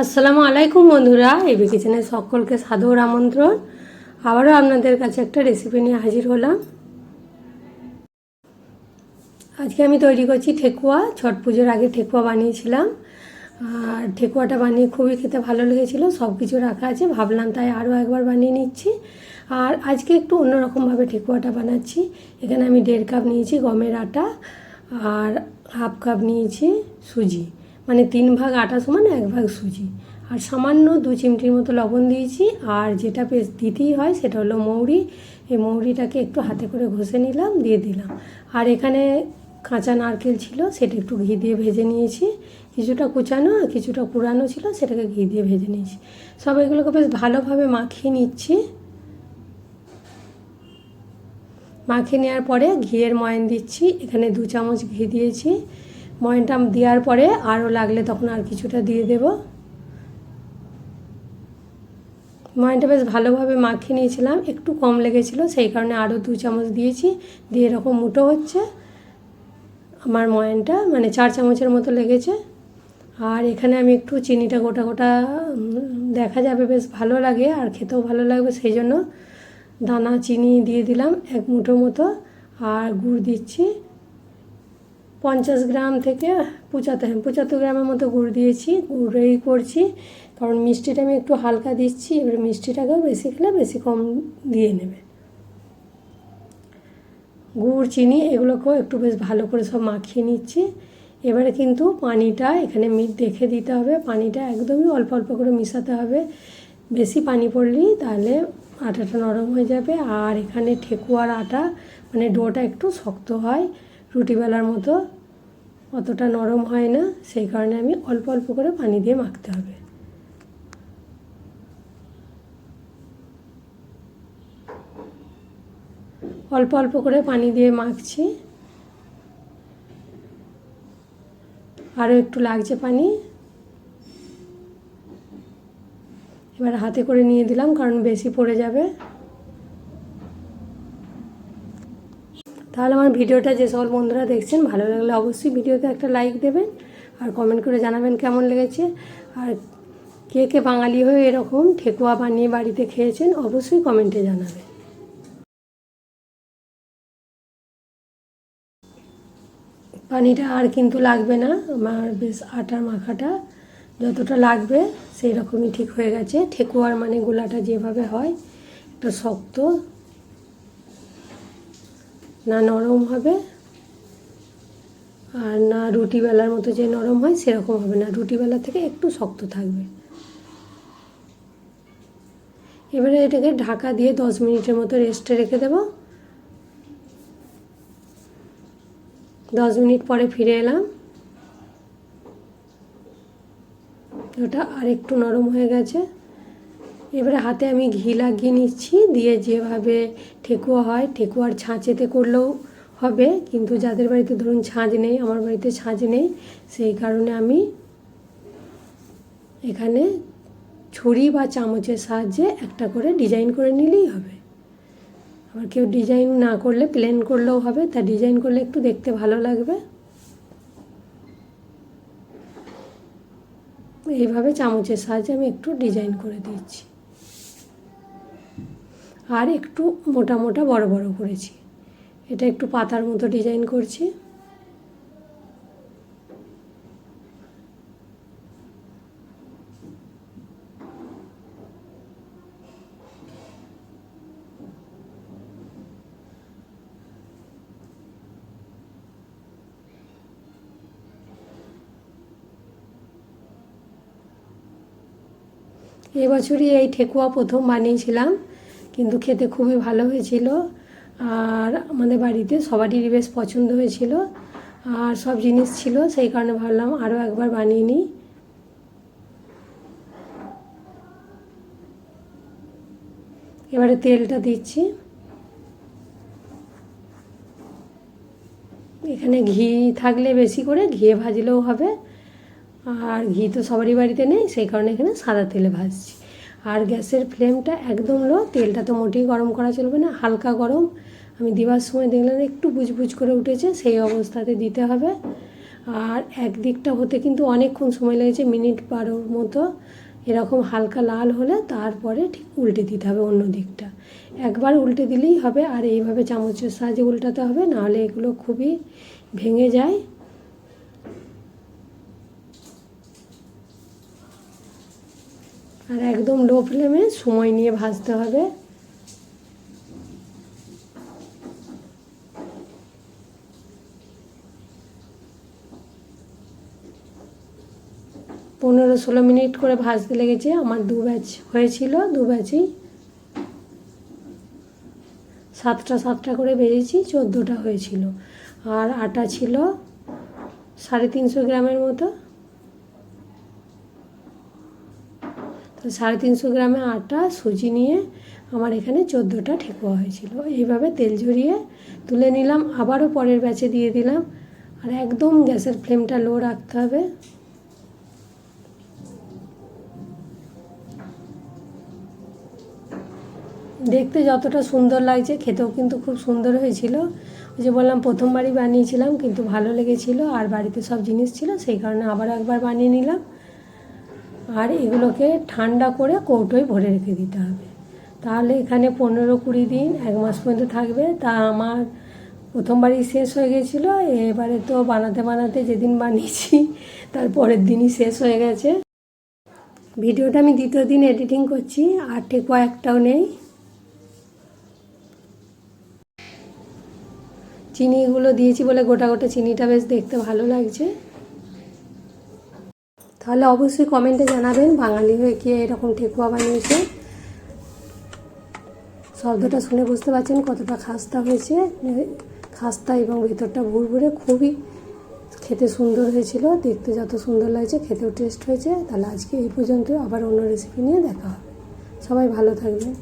আসসালামু আলাইকুম বন্ধুরা, এবি কিচেনে সকলকে সাদর আমন্ত্রণ। আবারও আপনাদের কাছে একটা রেসিপি নিয়ে হাজির হলাম। আজকে আমি তৈরি করছি ঠেকুয়া। ছট পুজোর আগে ঠেকুয়া বানিয়েছিলাম, আর ঠেকুয়াটা বানিয়ে খুবই খেতে ভালো লেগেছিলো। সব কিছু রাখা আছে, ভাবলাম তাই আরও একবার বানিয়ে নিচ্ছি। আর আজকে একটু অন্যরকমভাবে ঠেকুয়াটা বানাচ্ছি। এখানে আমি 1.5 কাপ নিয়েছি গমের আটা, আর 1/2 কাপ নিয়েছি সুজি, মানে 3 ভাগ আটা সমান 1 ভাগ সুজি, আর সামান্য 2 চিমটির মতো লবণ দিয়েছি। আর যেটা বেশ দিতেই হয় সেটা হলো মৌরি। এই মৌরিটাকে একটু হাতে করে ঘষে নিলাম, দিয়ে দিলাম। আর এখানে কাঁচা নারকেল ছিল, সেটা একটু ঘি দিয়ে ভেজে নিয়েছি। কিছুটা কুচানো আর কিছুটা পুরানো ছিল, সেটাকে ঘি দিয়ে ভেজে নিয়েছি। সব এগুলোকে বেশ ভালোভাবে মাখিয়ে নিচ্ছি। মাখিয়ে নেওয়ার পরে ঘিয়ের ময়ান দিচ্ছি। এখানে 2 চামচ ঘি দিয়েছি। ময়ানটা দেওয়ার পরে আরও লাগলে তখন আর কিছুটা দিয়ে দেব। ময়ানটা বেশ ভালোভাবে মাখিয়ে নিয়েছিলাম, একটু কম লেগেছিলো, সেই কারণে আরও 2 চামচ দিয়েছি। দিয়ে এরকম মুঠো হচ্ছে আমার ময়ানটা, মানে 4 চামচের মতো লেগেছে। আর এখানে আমি একটু চিনিটা গোটা গোটা দেখা যাবে, বেশ ভালো লাগে আর খেতেও ভালো লাগবে, সেই জন্য দানা চিনি দিয়ে দিলাম 1 মুঠো মতো। আর গুড় দিচ্ছি 50 গ্রাম থেকে 75 গ্রামের মতো গুড় দিয়েছি। গুড়েই করছি কারণ মিষ্টিটা আমি একটু হালকা দিচ্ছি। এবারে মিষ্টিটাকেও বেশি খেলে বেশি কম দিয়ে নেবে। গুড় চিনি এগুলোকেও একটু বেশ ভালো করে সব মাখিয়ে নিচ্ছি। এবারে কিন্তু পানিটা এখানে দেখে দিতে হবে, পানিটা একদমই অল্প অল্প করে মিশাতে হবে। বেশি পানি পড়লেই তাহলে আটাটা নরম হয়ে যাবে। আর এখানে ঠেকুয়ার আটা মানে ডোটা একটু শক্ত হয়, রুটি বেলার মতো অতটা নরম হয় না, সেই কারণে আমি অল্প অল্প করে পানি দিয়ে মাখতে হবে। অল্প অল্প করে পানি দিয়ে মাখছি। আরও একটু লাগছে পানি। এবার হাতে করে নিয়ে দিলাম কারণ বেশি পড়ে যাবে। তাহলে আমার ভিডিওটা যে সকল বন্ধুরা দেখছেন, ভালো লাগলে অবশ্যই ভিডিওতে একটা লাইক দেবেন আর কমেন্ট করে জানাবেন কেমন লেগেছে। আর কে কে বাঙালি হয়ে এরকম ঠেকুয়া বানিয়ে বাড়িতে খেয়েছেন অবশ্যই কমেন্টে জানাবেন। পানিটা আর কিন্তু লাগবে না, আমার বেশ আটার মাখাটা যতটা লাগবে সেই রকমই ঠিক হয়ে গেছে। ঠেকুয়ার মানে গোলাটা যেভাবে হয়, একটা শক্ত, না নরম হবে আর না রুটি বেলার মতো যে নরম হয় সেরকম হবে না, রুটি বেলা থেকে একটু শক্ত থাকবে। এবারে এটাকে ঢাকা দিয়ে 10 মিনিটের মতো রেস্টে রেখে দেব। 10 মিনিট পরে ফিরে এলাম। ওটা আর একটু নরম হয়ে গেছে। এবারে হাতে আমি ঘি লাগিয়ে নিচ্ছি, দিয়ে যেভাবে ঠেকুয়া হয় ঠেকুয়ার ছাঁচেতে করলেও হবে, কিন্তু যাদের বাড়িতে ধরুন ছাঁচ নেই, আমার বাড়িতে ছাঁচ নেই, সেই কারণে আমি এখানে ছুরি বা চামচের সাহায্যে একটা করে ডিজাইন করে নিলেই হবে। আবার কেউ ডিজাইন না করলে প্লেন করলেও হবে, তা ডিজাইন করলে একটু দেখতে ভালো লাগবে। এইভাবে চামচের সাহায্যে আমি একটু ডিজাইন করে দিচ্ছি। আর একটু মোটা মোটা বড় বড় করেছি, এটা একটু পাতার মতো ডিজাইন করছি। এবছরই এই ঠেকুয়া প্রথম বানিয়েছিলাম, কিন্তু খেতে খুবই ভালো হয়েছিল। আর আমাদের বাড়িতে সবারই বেশ পছন্দ হয়েছিল, আর সব জিনিস ছিল, সেই কারণে ভাবলাম আরও একবার বানিয়ে নিই। এবারে তেলটা দিচ্ছি। এখানে ঘি থাকলে বেশি করে ঘিয়ে ভাজলেও হবে, আর ঘি তো সবারই বাড়িতে নেই, সেই কারণে এখানে সাদা তেলে ভাজছি। আর গ্যাসের ফ্লেমটা একদম লো, তেলটা তো মোটেই গরম করা চলবে না, হালকা গরম। আমি দেওয়ার সময় দেখলাম একটু বুজবুজ করে উঠেছে, সেই অবস্থাতে দিতে হবে। আর একদিকটা হতে কিন্তু অনেকক্ষণ সময় লেগেছে, মিনিট 12 মতো। এরকম হালকা লাল হলে তারপরে ঠিক উল্টে দিতে হবে অন্য দিকটা। একবার উল্টে দিলেই হবে, আর এইভাবে চামচের সাহায্যে উল্টাতে হবে, নাহলে এগুলো খুবই ভেঙে যায়। আর একদম লো ফ্লেমে সময় নিয়ে ভাজতে হবে। পনেরো 16 মিনিট করে ভাজতে লেগেছে। আমার 2 ব্যাচ হয়েছিল, 2 ব্যাচেই 7টা করে ভেজেছি, 14টা হয়েছিল। আর আটা ছিল 350 গ্রামের মতো। তো 350 গ্রামে আটা সুজি নিয়ে আমার এখানে 14টা ঠেকুয়া হয়েছিল। এইভাবে তেল ঝরিয়ে তুলে নিলাম, আবারও পরের ব্যাচে দিয়ে দিলাম। আর একদম গ্যাসের ফ্লেমটা লো রাখতে হবে। দেখতে যতটা সুন্দর লাগছে, খেতেও কিন্তু খুব সুন্দর হয়েছিল। ওই যে বললাম প্রথমবারই বানিয়েছিলাম, কিন্তু ভালো লেগেছিল, আর বাড়িতে সব জিনিস ছিল, সেই কারণে আবার একবার বানিয়ে নিলাম। আর এগুলোকে ঠান্ডা করে কৌটোয় ভরে রেখে দিতে হবে, তাহলে এখানে 15-20 দিন 1 মাস পর্যন্ত থাকবে। তা আমার প্রথমবারই শেষ হয়ে গেছিলো, এবারে তো বানাতে বানাতে যেদিন বানিয়েছি তার পরের দিনই শেষ হয়ে গেছে। ভিডিওটা আমি 2য় দিন এডিটিং করছি, আর ঠেকুয়া একটাও নেই। চিনিগুলো দিয়েছি বলে গোটা গোটা চিনিটা বেশ দেখতে ভালো লাগছে। তাহলে অবশ্যই কমেন্টে জানাবেন বাঙালি হয়ে কে এরকম ঠেকুয়া বানিয়েছে। শব্দটা শুনে বুঝতে পারছেন কতটা খাস্তা হয়েছে, খাস্তা এবং ভেতরটা ভুরভুরে, খুবই খেতে সুন্দর হয়েছিল। দেখতে যত সুন্দর লাগছে খেতেও টেস্ট হয়েছে। তাহলে আজকে এই পর্যন্ত, আবার অন্য রেসিপি নিয়ে দেখা হবে। সবাই ভালো থাকবেন।